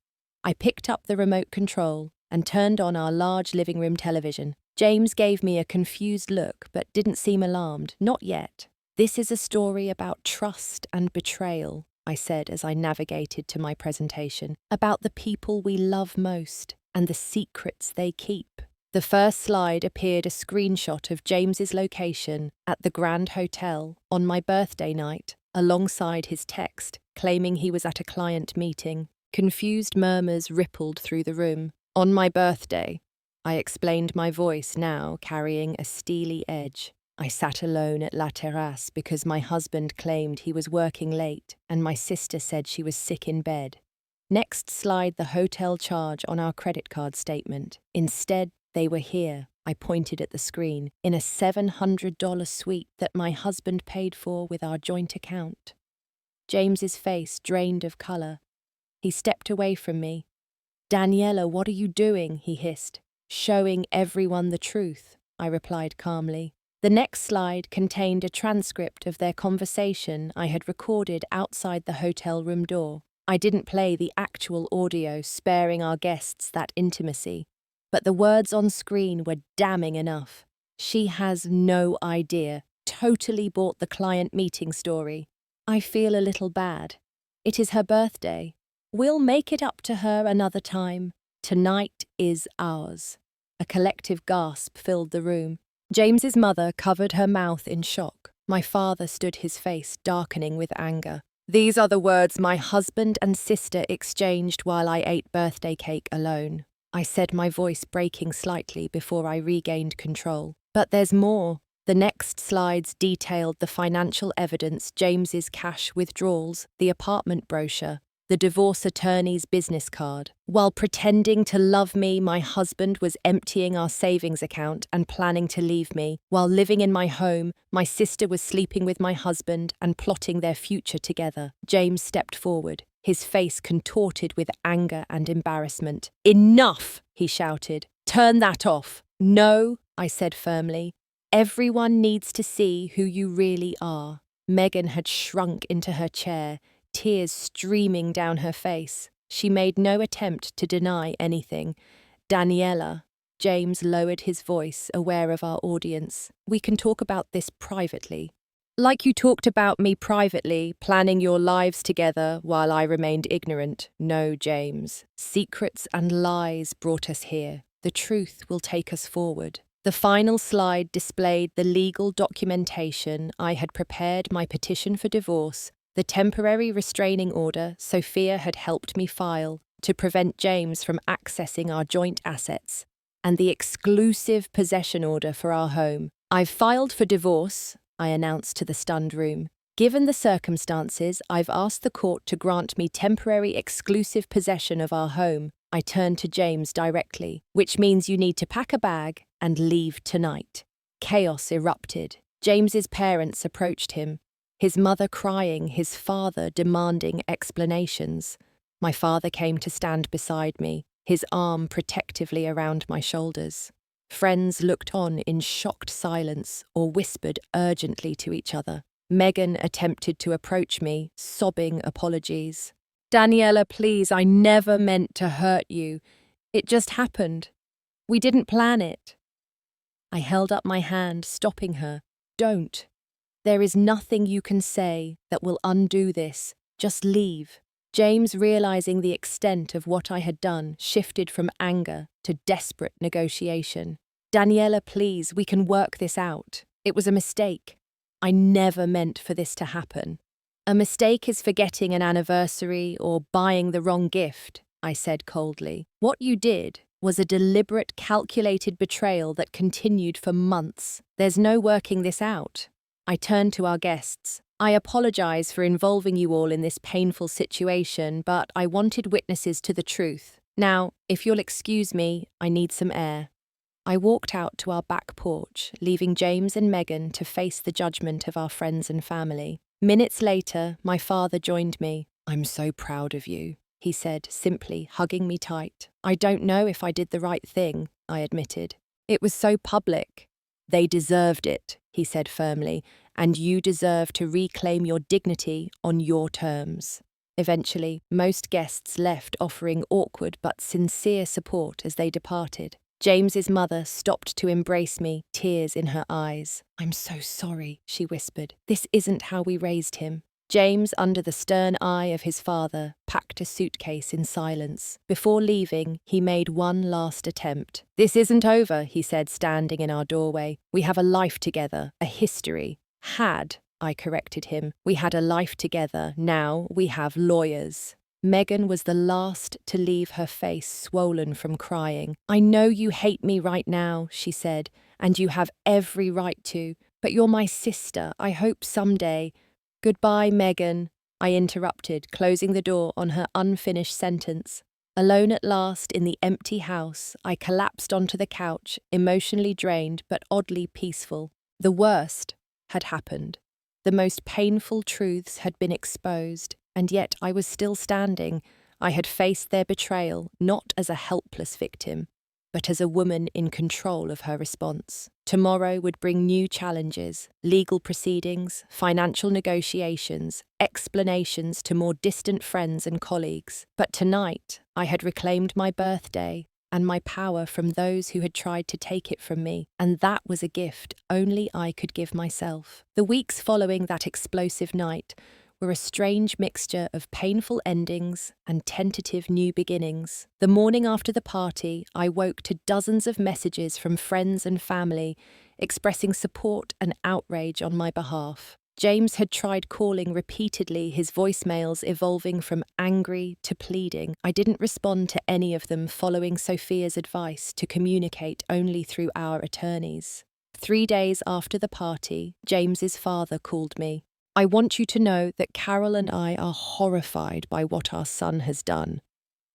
I picked up the remote control and turned on our large living room television. James gave me a confused look but didn't seem alarmed, not yet. This is a story about trust and betrayal, I said as I navigated to my presentation, about the people we love most and the secrets they keep. The first slide appeared a screenshot of James's location at the Grand Hotel on my birthday night, alongside his text, claiming he was at a client meeting. Confused murmurs rippled through the room. On my birthday, I explained, my voice now carrying a steely edge. I sat alone at La Terrasse because my husband claimed he was working late and my sister said she was sick in bed. Next slide the hotel charge on our credit card statement. Instead, they were here, I pointed at the screen, in a $700 suite that my husband paid for with our joint account. James's face drained of colour. He stepped away from me. Daniela, what are you doing? He hissed. Showing everyone the truth, I replied calmly. The next slide contained a transcript of their conversation I had recorded outside the hotel room door. I didn't play the actual audio, sparing our guests that intimacy. But the words on screen were damning enough. She has no idea. Totally bought the client meeting story. I feel a little bad. It is her birthday. We'll make it up to her another time. Tonight is ours. A collective gasp filled the room. James's mother covered her mouth in shock. My father stood, his face darkening with anger. These are the words my husband and sister exchanged while I ate birthday cake alone. I said, my voice breaking slightly before I regained control. But there's more. The next slides detailed the financial evidence, James's cash withdrawals, the apartment brochure, the divorce attorney's business card. While pretending to love me, my husband was emptying our savings account and planning to leave me. While living in my home, my sister was sleeping with my husband and plotting their future together. James stepped forward, his face contorted with anger and embarrassment. Enough, he shouted. Turn that off. No, I said firmly. Everyone needs to see who you really are. Megan had shrunk into her chair, tears streaming down her face. She made no attempt to deny anything. Daniela, James lowered his voice, aware of our audience. We can talk about this privately. Like you talked about me privately, planning your lives together while I remained ignorant. No, James. Secrets and lies brought us here. The truth will take us forward. The final slide displayed the legal documentation I had prepared, my petition for divorce, the temporary restraining order Sophia had helped me file to prevent James from accessing our joint assets, and the exclusive possession order for our home. I've filed for divorce, I announced to the stunned room. Given the circumstances, I've asked the court to grant me temporary exclusive possession of our home. I turned to James directly, which means you need to pack a bag and leave tonight. Chaos erupted. James's parents approached him, his mother crying, his father demanding explanations. My father came to stand beside me, his arm protectively around my shoulders. Friends looked on in shocked silence or whispered urgently to each other. Megan attempted to approach me, sobbing apologies. Daniela, please, I never meant to hurt you. It just happened. We didn't plan it. I held up my hand, stopping her. Don't. There is nothing you can say that will undo this. Just leave. James, realizing the extent of what I had done, shifted from anger to desperate negotiation. Daniela, please, we can work this out. It was a mistake. I never meant for this to happen. A mistake is forgetting an anniversary or buying the wrong gift, I said coldly. What you did was a deliberate, calculated betrayal that continued for months. There's no working this out. I turned to our guests. I apologize for involving you all in this painful situation, but I wanted witnesses to the truth. Now, if you'll excuse me, I need some air. I walked out to our back porch, leaving James and Megan to face the judgment of our friends and family. Minutes later, my father joined me. "I'm so proud of you," he said, simply, hugging me tight. "I don't know if I did the right thing," I admitted. "It was so public." "They deserved it," he said firmly, "and you deserve to reclaim your dignity on your terms." Eventually, most guests left offering awkward but sincere support as they departed. James's mother stopped to embrace me, tears in her eyes. "I'm so sorry," she whispered. "This isn't how we raised him." James, under the stern eye of his father, packed a suitcase in silence. Before leaving, he made one last attempt. "This isn't over," he said, standing in our doorway. "We have a life together, a history." "Had," I corrected him. "We had a life together. Now we have lawyers." Megan was the last to leave, her face swollen from crying. "I know you hate me right now," she said, "and you have every right to, but you're my sister. I hope someday—" "Goodbye, Megan," I interrupted, closing the door on her unfinished sentence. Alone at last in the empty house, I collapsed onto the couch, emotionally drained but oddly peaceful. The worst had happened. The most painful truths had been exposed, and yet I was still standing. I had faced their betrayal, not as a helpless victim, but as a woman in control of her response. Tomorrow would bring new challenges, legal proceedings, financial negotiations, explanations to more distant friends and colleagues. But tonight, I had reclaimed my birthday and my power from those who had tried to take it from me, and that was a gift only I could give myself. The weeks following that explosive night were a strange mixture of painful endings and tentative new beginnings. The morning after the party, I woke to dozens of messages from friends and family expressing support and outrage on my behalf. James had tried calling repeatedly, his voicemails evolving from angry to pleading. I didn't respond to any of them, following Sophia's advice to communicate only through our attorneys. 3 days after the party, James's father called me. "I want you to know that Carol and I are horrified by what our son has done,"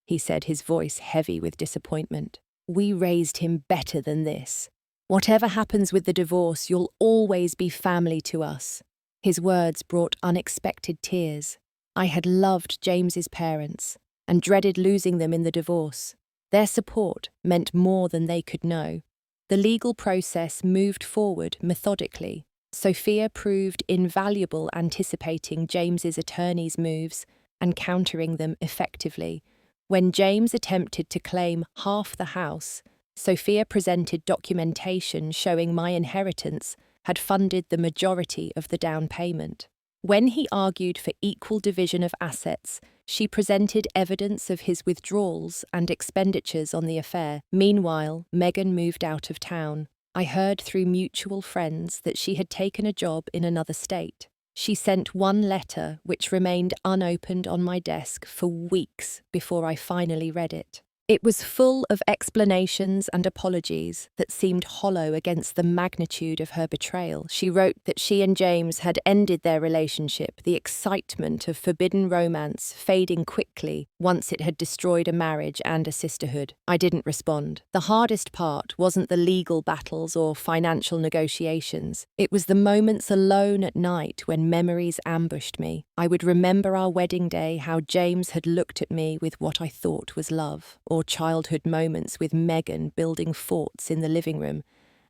he said, his voice heavy with disappointment. "We raised him better than this. Whatever happens with the divorce, you'll always be family to us." His words brought unexpected tears. I had loved James's parents and dreaded losing them in the divorce. Their support meant more than they could know. The legal process moved forward methodically. Sophia proved invaluable, anticipating James's attorney's moves and countering them effectively. When James attempted to claim half the house, Sophia presented documentation showing my inheritance had funded the majority of the down payment. When he argued for equal division of assets, she presented evidence of his withdrawals and expenditures on the affair. Meanwhile, Megan moved out of town. I heard through mutual friends that she had taken a job in another state. She sent one letter which remained unopened on my desk for weeks before I finally read it. It was full of explanations and apologies that seemed hollow against the magnitude of her betrayal. She wrote that she and James had ended their relationship, the excitement of forbidden romance fading quickly once it had destroyed a marriage and a sisterhood. I didn't respond. The hardest part wasn't the legal battles or financial negotiations. It was the moments alone at night when memories ambushed me. I would remember our wedding day, how James had looked at me with what I thought was love, or childhood moments with Megan building forts in the living room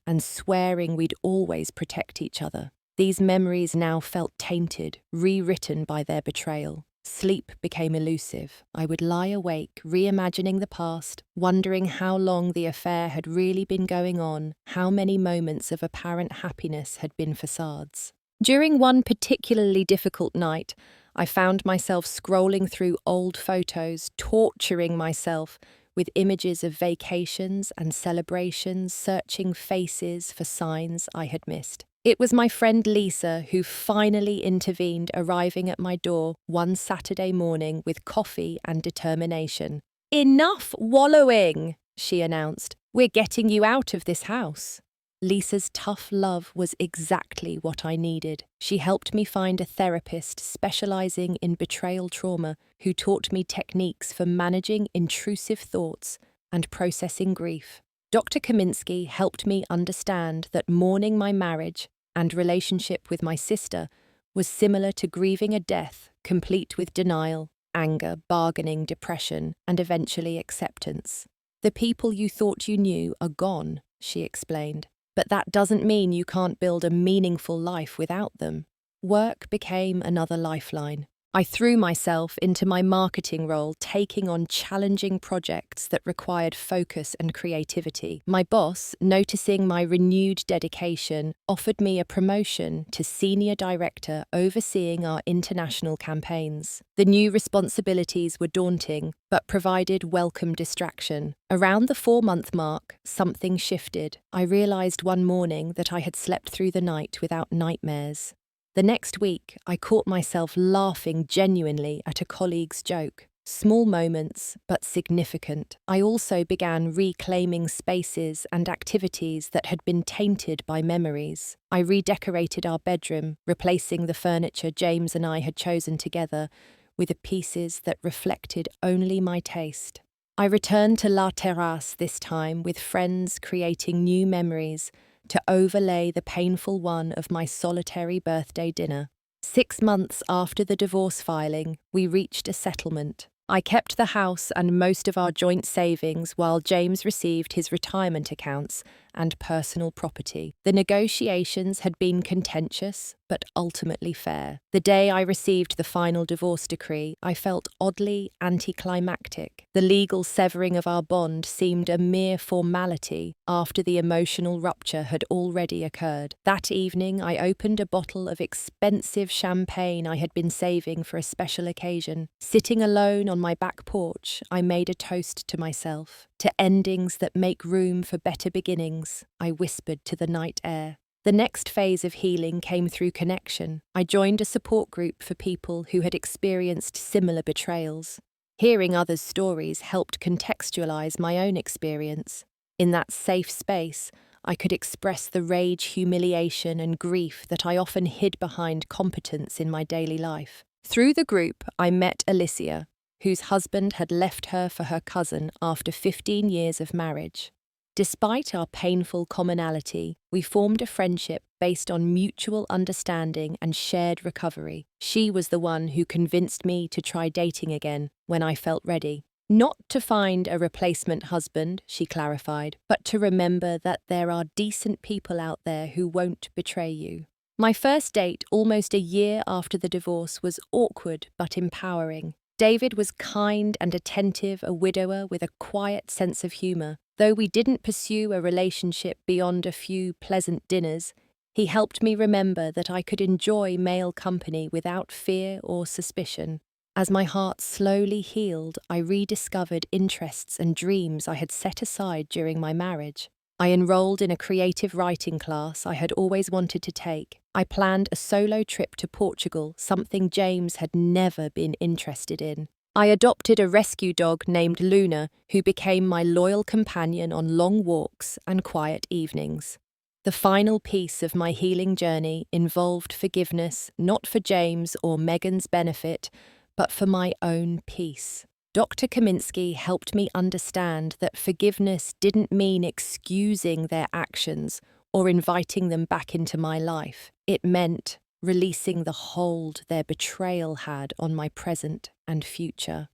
and swearing we'd always protect each other. These memories now felt tainted, rewritten by their betrayal. Sleep became elusive. I would lie awake, reimagining the past, wondering how long the affair had really been going on, how many moments of apparent happiness had been facades. During one particularly difficult night, I found myself scrolling through old photos, torturing myself with images of vacations and celebrations, searching faces for signs I had missed. It was my friend Lisa who finally intervened, arriving at my door one Saturday morning with coffee and determination. "Enough wallowing," she announced. "We're getting you out of this house." Lisa's tough love was exactly what I needed. She helped me find a therapist specializing in betrayal trauma who taught me techniques for managing intrusive thoughts and processing grief. Dr. Kaminsky helped me understand that mourning my marriage and relationship with my sister was similar to grieving a death, complete with denial, anger, bargaining, depression, and eventually acceptance. The people you thought you knew are gone, she explained, but that doesn't mean you can't build a meaningful life without them. Work became another lifeline. I threw myself into my marketing role, taking on challenging projects that required focus and creativity. My boss, noticing my renewed dedication, offered me a promotion to senior director overseeing our international campaigns. The new responsibilities were daunting, but provided welcome distraction. Around the 4-month mark, something shifted. I realized one morning that I had slept through the night without nightmares. The next week, I caught myself laughing genuinely at a colleague's joke. Small moments, but significant. I also began reclaiming spaces and activities that had been tainted by memories. I redecorated our bedroom, replacing the furniture James and I had chosen together with the pieces that reflected only my taste. I returned to La Terrasse this time with friends, creating new memories to overlay the painful one of my solitary birthday dinner. 6 months after the divorce filing, we reached a settlement. I kept the house and most of our joint savings while James received his retirement accounts and personal property. The negotiations had been contentious, but ultimately fair. The day I received the final divorce decree, I felt oddly anticlimactic. The legal severing of our bond seemed a mere formality after the emotional rupture had already occurred. That evening, I opened a bottle of expensive champagne I had been saving for a special occasion. Sitting alone on my back porch, I made a toast to myself. To endings that make room for better beginnings, I whispered to the night air. The next phase of healing came through connection. I joined a support group for people who had experienced similar betrayals. Hearing others' stories helped contextualize my own experience. In that safe space, I could express the rage, humiliation, and grief that I often hid behind competence in my daily life. Through the group, I met Alicia, whose husband had left her for her cousin after 15 years of marriage. Despite our painful commonality, we formed a friendship based on mutual understanding and shared recovery. She was the one who convinced me to try dating again when I felt ready. Not to find a replacement husband, she clarified, but to remember that there are decent people out there who won't betray you. My first date, almost a year after the divorce, was awkward but empowering. David was kind and attentive, a widower with a quiet sense of humour. Though we didn't pursue a relationship beyond a few pleasant dinners, he helped me remember that I could enjoy male company without fear or suspicion. As my heart slowly healed, I rediscovered interests and dreams I had set aside during my marriage. I enrolled in a creative writing class I had always wanted to take. I planned a solo trip to Portugal, something James had never been interested in. I adopted a rescue dog named Luna, who became my loyal companion on long walks and quiet evenings. The final piece of my healing journey involved forgiveness, not for James or Megan's benefit, but for my own peace. Dr. Kaminsky helped me understand that forgiveness didn't mean excusing their actions or inviting them back into my life. It meant releasing the hold their betrayal had on my present and future.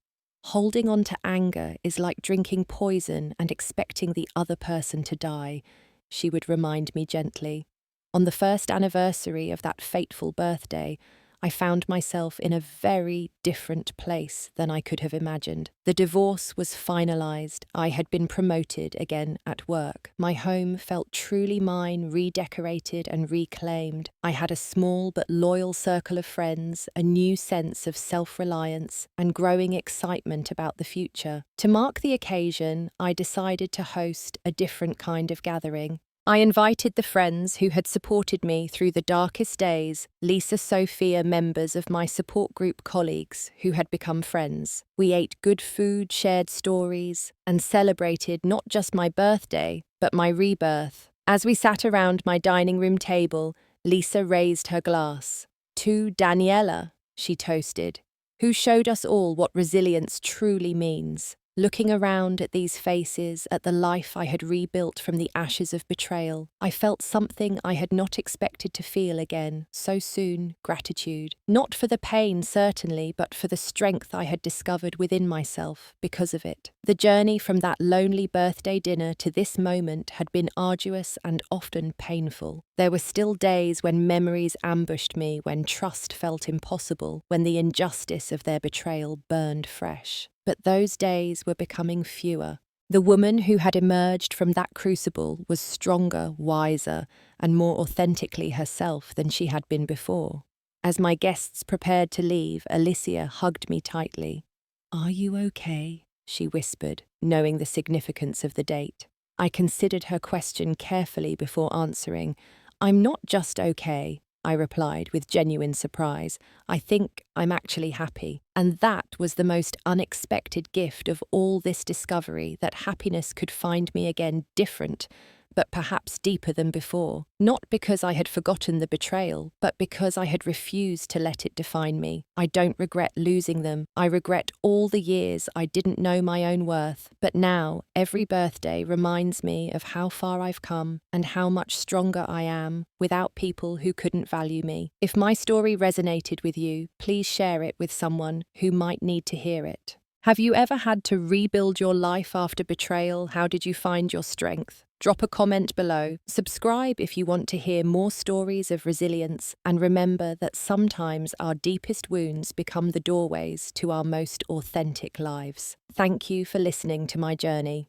Holding on to anger is like drinking poison and expecting the other person to die, she would remind me gently. On the first anniversary of that fateful birthday, I found myself in a very different place than I could have imagined. The divorce was finalized. I had been promoted again at work. My home felt truly mine, redecorated and reclaimed. I had a small but loyal circle of friends, a new sense of self-reliance, and growing excitement about the future. To mark the occasion, I decided to host a different kind of gathering. I invited the friends who had supported me through the darkest days, Lisa, Sophia, members of my support group colleagues who had become friends. We ate good food, shared stories, and celebrated not just my birthday, but my rebirth. As we sat around my dining room table, Lisa raised her glass. "To Daniela," she toasted, "who showed us all what resilience truly means." Looking around at these faces, at the life I had rebuilt from the ashes of betrayal, I felt something I had not expected to feel again so soon: gratitude. Not for the pain, certainly, but for the strength I had discovered within myself because of it. The journey from that lonely birthday dinner to this moment had been arduous and often painful. There were still days when memories ambushed me, when trust felt impossible, when the injustice of their betrayal burned fresh. But those days were becoming fewer. The woman who had emerged from that crucible was stronger, wiser, and more authentically herself than she had been before. As my guests prepared to leave, Alicia hugged me tightly. "Are you okay?" she whispered, knowing the significance of the date. I considered her question carefully before answering. "I'm not just okay," I replied with genuine surprise. "I think I'm actually happy." And that was the most unexpected gift of all this discovery, that happiness could find me again different, but perhaps deeper than before. Not because I had forgotten the betrayal, but because I had refused to let it define me. I don't regret losing them. I regret all the years I didn't know my own worth. But now, every birthday reminds me of how far I've come and how much stronger I am without people who couldn't value me. If my story resonated with you, please share it with someone who might need to hear it. Have you ever had to rebuild your life after betrayal? How did you find your strength? Drop a comment below. Subscribe if you want to hear more stories of resilience, and remember that sometimes our deepest wounds become the doorways to our most authentic lives. Thank you for listening to my journey.